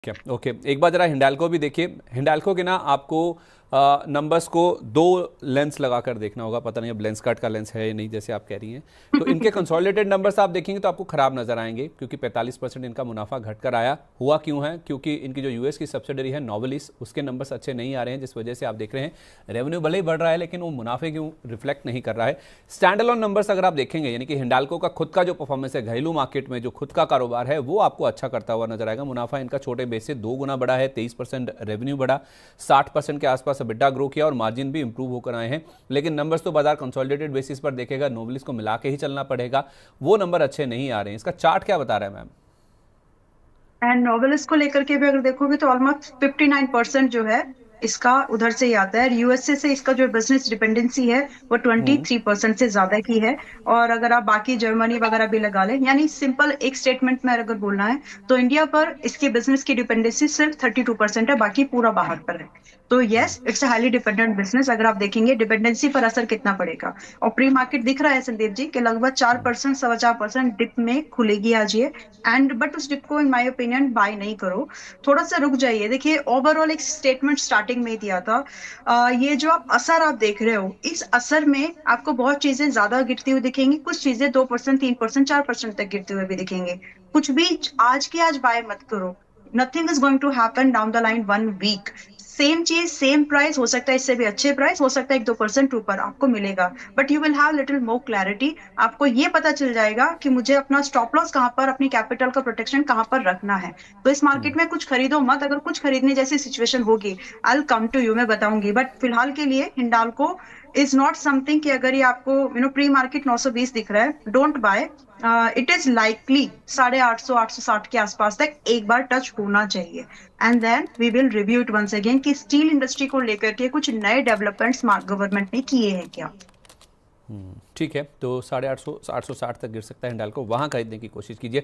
क्या ओके, एक बार जरा हिंडाल्को भी देखिए। हिंडाल्को के ना आपको नंबर्स को दो लेंस लगाकर देखना होगा। पता नहीं अब लेंस कट का लेंस है या नहीं, जैसे आप कह रही हैं। तो इनके कंसोलिडेटेड नंबर्स आप देखेंगे तो आपको खराब नजर आएंगे, क्योंकि 45% इनका मुनाफा घटकर आया। हुआ क्यों है? क्योंकि इनकी जो यूएस की सब्सिडरी है नोवेलिस, उसके नंबर्स अच्छे नहीं आ रहे हैं, जिस वजह से आप देख रहे हैं रेवेन्यू भले ही बढ़ रहा है लेकिन वो मुनाफे क्यों रिफ्लेक्ट नहीं कर रहा है। स्टैंड अलोन नंबर्स अगर आप देखेंगे, यानी कि हिंडाल्को का खुद का जो परफॉर्मेंस है घरेलू मार्केट में, जो खुद का कारोबार है, वो आपको अच्छा करता हुआ नजर आएगा। मुनाफा इनका छोटे बेस से 2 गुना बढ़ा है, 23% रेवेन्यू बढ़ा, 60% के आसपास EBITDA ग्रो किया और मार्जिन भी इंप्रूव होकर आए हैं। लेकिन नंबर्स तो बाजार कंसोलिडेटेड बेसिस पर देखेगा, नोवेलिस को मिला के ही चलना पड़ेगा, वो नंबर अच्छे नहीं आ रहे हैं। इसका चार्ट क्या बता रहा है मैम? एंड नोवेलिस को लेकर के भी अगर देखोगे तो ऑलमोस्ट 59% जो है इसका उधर से ही आता है। यूएसए से इसका जो बिजनेस डिपेंडेंसी है वो 23% से ज्यादा की है। और अगर आप बाकी जर्मनी वगैरह भी लगा लें, यानी सिंपल एक स्टेटमेंट में अगर बोलना है तो इंडिया पर इसके बिजनेस की डिपेंडेंसी सिर्फ 32% है, बाकी पूरा बाहर पर है। तो yes, it's highly dependent business. अगर आप देखेंगे डिपेंडेंसी पर असर कितना पड़ेगा, और प्री मार्केट दिख रहा है संदीप जी कि लगभग 4%, 4.25% डिप में खुलेगी आज ये। एंड बट उस डिप को इन माय ओपिनियन बाय नहीं करो, थोड़ा सा रुक जाइए। देखिए ओवरऑल एक स्टेटमेंट स्टार्टिंग में ही दिया था। ये जो आप देख रहे हो, इस असर में आपको बहुत चीजें ज्यादा गिरती हुई दिखेंगी, कुछ चीजें 2%, 3%, 4% तक गिरते हुए भी दिखेंगे। कुछ भी आज के आज बाय मत करो। Nothing is going to happen down the line 1 week. Same चीज सेम प्राइस, हो सकता है इससे भी अच्छे प्राइस, हो सकता है 1-2% ऊपर आपको मिलेगा, but you will have little more clarity. आपको ये पता चल जाएगा कि मुझे अपना स्टॉप लॉस कहाँ पर, अपनी कैपिटल का प्रोटेक्शन कहाँ पर रखना है। तो इस मार्केट में कुछ खरीदो मत। अगर कुछ खरीदने जैसी सिचुएशन होगी, I will come to you, मैं बताऊंगी। बट फिलहाल के लिए हिंडाल्को इज नॉट समथिंग कि अगर ये आपको प्री मार्केट 920 दिख रहा है, don't buy. It is likely 850, 860 के आसपास तक एक बार टच होना चाहिए। And then we will review it once again कि स्टील इंडस्ट्री को लेकर के कुछ नए डेवलपमेंट्स गवर्नमेंट ने किए हैं क्या। ठीक है, तो 850, 860 तक गिर सकता है हिंडाल्को, वहां खरीदने की कोशिश कीजिए।